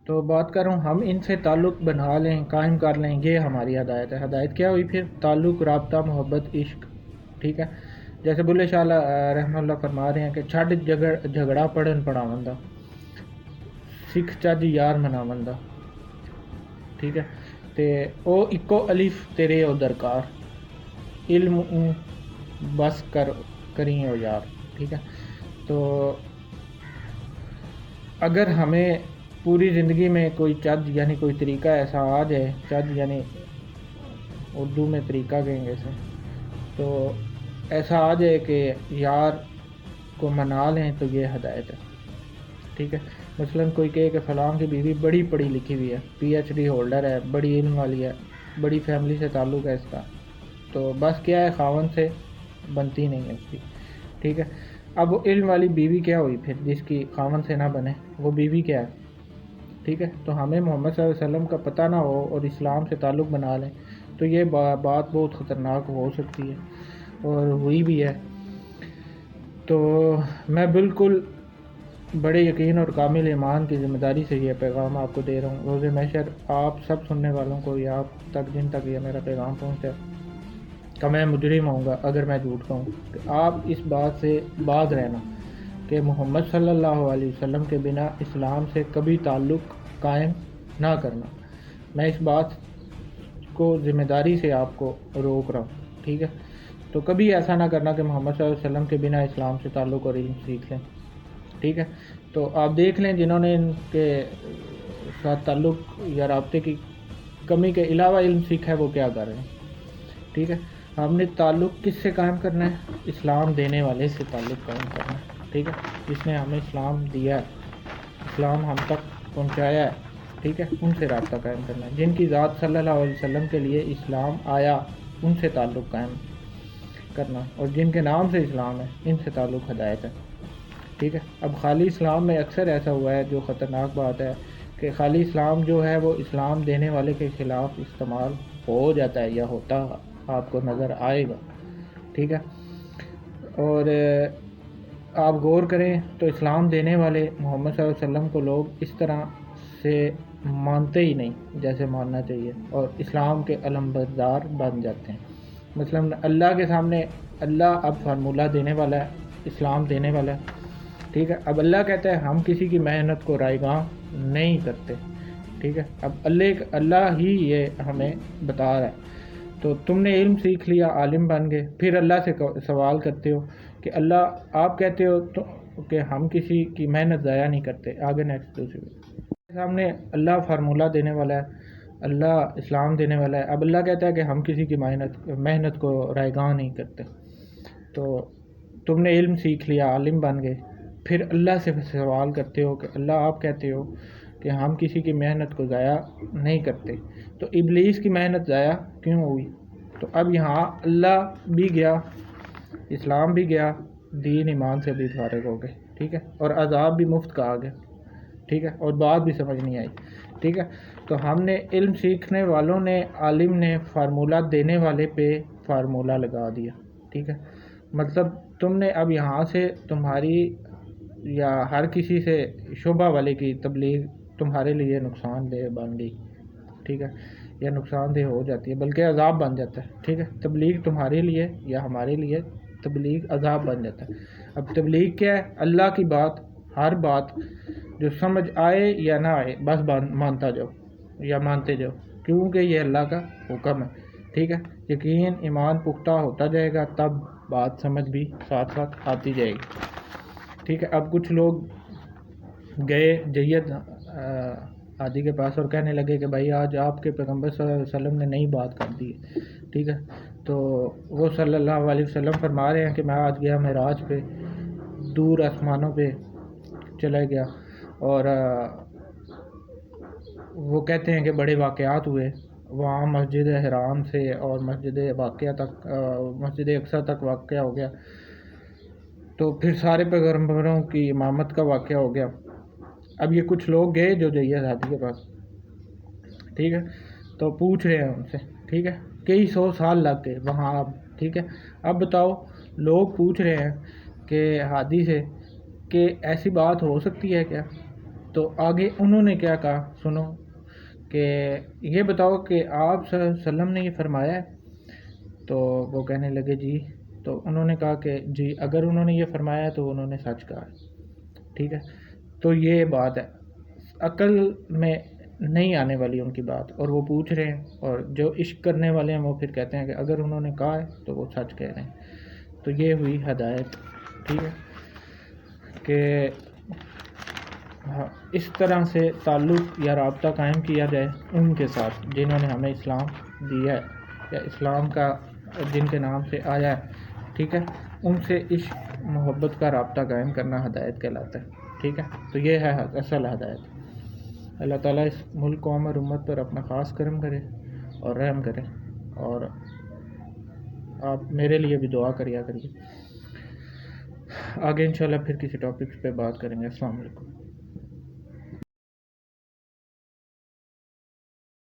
تو بات کر رہا ہوں ہم ان سے تعلق بنا لیں، قائم کر لیں، یہ ہماری ہدایت ہے۔ ہدایت کیا ہوئی پھر؟ تعلق، رابطہ، محبت، عشق، ٹھیک ہے۔ جیسے بلے شاہ رحمہ اللہ فرما رہے ہیں کہ چھڈ جھگڑا پڑھن پڑھاوندا، سکھ چج یار مناوندا، ٹھیک ہے۔ تے او اکو الف تیرے او درکار، علم بس کریں او یار، ٹھیک ہے۔ تو اگر ہمیں پوری زندگی میں کوئی چج یعنی کوئی طریقہ ایسا آ جائے، چج یعنی اردو میں طریقہ کہیں گے اسے، تو ایسا آ جائے کہ یار کو منا لیں تو یہ ہدایت ہے، ٹھیک ہے۔ مثلاً کوئی کہے کہ فلاں کی بیوی بڑی پڑھی لکھی ہوئی ہے، پی ایچ ڈی ہولڈر ہے، بڑی علم والی ہے، بڑی فیملی سے تعلق ہے اس کا، تو بس کیا ہے، خاوند سے بنتی نہیں ہے اس کی، ٹھیک ہے۔ اب وہ علم والی بیوی کیا ہوئی پھر جس کی خاوند سے نہ بنے، وہ بیوی کیا ہے، ٹھیک ہے۔ تو ہمیں محمد صلی اللہ علیہ وسلم کا پتہ نہ ہو اور اسلام سے تعلق بنا لیں تو یہ بات بہت خطرناک ہو سکتی ہے، اور ہوئی بھی ہے۔ تو میں بالکل بڑے یقین اور کامل ایمان کی ذمہ داری سے یہ پیغام آپ کو دے رہا ہوں۔ روز محشر آپ سب سننے والوں کو یا آپ تک جن تک یہ میرا پیغام پہنچے کہ میں مجرم ہوں گا اگر میں جھوٹ کہوں، کہ آپ اس بات سے باز رہنا کہ محمد صلی اللہ علیہ وسلم کے بنا اسلام سے کبھی تعلق قائم نہ کرنا۔ میں اس بات کو ذمہ داری سے آپ کو روک رہا ہوں، ٹھیک ہے۔ تو کبھی ایسا نہ کرنا کہ محمد صلی اللہ علیہ وسلم کے بنا اسلام سے تعلق اور علم سیکھ لیں، ٹھیک ہے۔ تو آپ دیکھ لیں جنہوں نے ان کے ساتھ تعلق یا رابطے کی کمی کے علاوہ علم سیکھا ہے وہ کیا کر رہے ہیں، ٹھیک ہے۔ ہم نے تعلق کس سے قائم کرنا ہے؟ اسلام دینے والے سے تعلق قائم کرنا ہے، ٹھیک ہے، جس نے ہمیں اسلام دیا ہے، اسلام ہم تک پہنچایا ہے، ٹھیک ہے، ان سے رابطہ قائم کرنا ہے۔ جن کی ذات صلی اللہ علیہ وسلم کے لیے اسلام آیا ان سے تعلق قائم کرنا، اور جن کے نام سے اسلام ہے ان سے تعلق ہدایت ہے، ٹھیک ہے۔ اب خالی اسلام میں اکثر ایسا ہوا ہے، جو خطرناک بات ہے، کہ خالی اسلام جو ہے وہ اسلام دینے والے کے خلاف استعمال ہو جاتا ہے یا ہوتا آپ کو نظر آئے گا، ٹھیک ہے۔ اور آپ غور کریں تو اسلام دینے والے محمد صلی اللہ علیہ وسلم کو لوگ اس طرح سے مانتے ہی نہیں جیسے ماننا چاہیے، اور اسلام کے علمبردار بن جاتے ہیں۔ مثلا اللہ کے سامنے اللہ اب فارمولہ دینے والا ہے، اسلام دینے والا ہے، ٹھیک ہے۔ اب اللہ کہتا ہے ہم کسی کی محنت کو رائے گاں نہیں کرتے، ٹھیک ہے۔ اب اللہ ہی یہ ہمیں بتا رہا ہے۔ تو تم نے علم سیکھ لیا، عالم بن گئے، پھر اللہ سے سوال کرتے ہو کہ اللہ آپ کہتے ہو کہ ہم کسی کی محنت ضائع نہیں کرتے، آگے نیکسٹ دوسری سامنے اللہ فارمولہ دینے والا ہے، اللہ اسلام دینے والا ہے۔ اب اللہ کہتا ہے کہ ہم کسی کی محنت کو رائے گاں نہیں کرتے۔ تو تم نے علم سیکھ لیا، عالم بن گئے، پھر اللہ سے سوال کرتے ہو کہ اللہ آپ کہتے ہو کہ ہم کسی کی محنت کو ضائع نہیں کرتے، تو ابلیس کی محنت ضائع کیوں ہوئی؟ تو اب یہاں اللہ بھی گیا، اسلام بھی گیا، دین ایمان سے بھی فارغ ہو گئے، ٹھیک ہے، اور عذاب بھی مفت کا آ گیا، ٹھیک ہے، اور بات بھی سمجھ نہیں آئی، ٹھیک ہے۔ تو ہم نے علم سیکھنے والوں نے، عالم نے فارمولہ دینے والے پہ فارمولہ لگا دیا، ٹھیک ہے۔ مطلب تم نے اب یہاں سے تمہاری یا ہر کسی سے شبہ والے کی تبلیغ تمہارے لیے نقصان دہ بن گئی، ٹھیک ہے، یا نقصان دہ ہو جاتی ہے، بلکہ عذاب بن جاتا ہے، ٹھیک ہے۔ تبلیغ تمہارے لیے یا ہمارے لیے تبلیغ عذاب بن جاتا ہے۔ اب تبلیغ کیا ہے؟ اللہ کی بات، ہر بات جو سمجھ آئے یا نہ آئے بس مانتا جاؤ یا مانتے جاؤ، کیونکہ یہ اللہ کا حکم ہے، ٹھیک ہے۔ یقین ایمان پختہ ہوتا جائے گا تب بات سمجھ بھی ساتھ ساتھ آتی جائے گی، ٹھیک ہے۔ اب کچھ لوگ گئے جید ہادی کے پاس اور کہنے لگے کہ بھائی آج آپ کے پیغمبر صلی اللہ علیہ وسلم نے نئی بات کر دی ہے، ٹھیک ہے۔ تو وہ صلی اللہ علیہ وسلم فرما رہے ہیں کہ میں آج گیا معراج پہ، دور آسمانوں پہ چلا گیا، اور وہ کہتے ہیں کہ بڑے واقعات ہوئے وہاں، مسجد حرام سے اور مسجد اقصی تک واقعہ ہو گیا، تو پھر سارے پیغمبروں کی امامت کا واقعہ ہو گیا۔ اب یہ کچھ لوگ گئے جو جید ہادی کے پاس، ٹھیک ہے، تو پوچھ رہے ہیں ان سے، ٹھیک ہے، کئی 100 سال لگ گئے وہاں اب، ٹھیک ہے۔ اب بتاؤ، لوگ پوچھ رہے ہیں کہ ہادی سے کہ ایسی بات ہو سکتی ہے کیا، تو آگے انہوں نے کیا کہا سنو کہ یہ بتاؤ کہ آپ صلی اللہ علیہ وسلم نے یہ فرمایا ہے؟ تو وہ کہنے لگے جی. تو انہوں نے کہا کہ جی اگر انہوں نے یہ فرمایا ہے تو انہوں نے سچ کہا ہے. ٹھیک ہے، تو یہ بات ہے، عقل میں نہیں آنے والی ان کی بات، اور وہ پوچھ رہے ہیں، اور جو عشق کرنے والے ہیں وہ پھر کہتے ہیں کہ اگر انہوں نے کہا ہے تو وہ سچ کہہ رہے ہیں. تو یہ ہوئی ہدایت. ٹھیک ہے کہ اس طرح سے تعلق یا رابطہ قائم کیا جائے ان کے ساتھ جنہوں نے ہمیں اسلام دیا ہے یا اسلام کا جن کے نام سے آیا ہے. ٹھیک ہے، ان سے عشق محبت کا رابطہ قائم کرنا ہدایت کہلاتا ہے. ٹھیک ہے، تو یہ ہے اصل ہدایت. اللہ تعالیٰ اس ملک قوم اور امت پر اپنا خاص کرم کرے اور رحم کرے، اور آپ میرے لیے بھی دعا کریا کریے. آگے انشاءاللہ پھر کسی ٹاپک پہ بات کریں گے. السلام علیکم.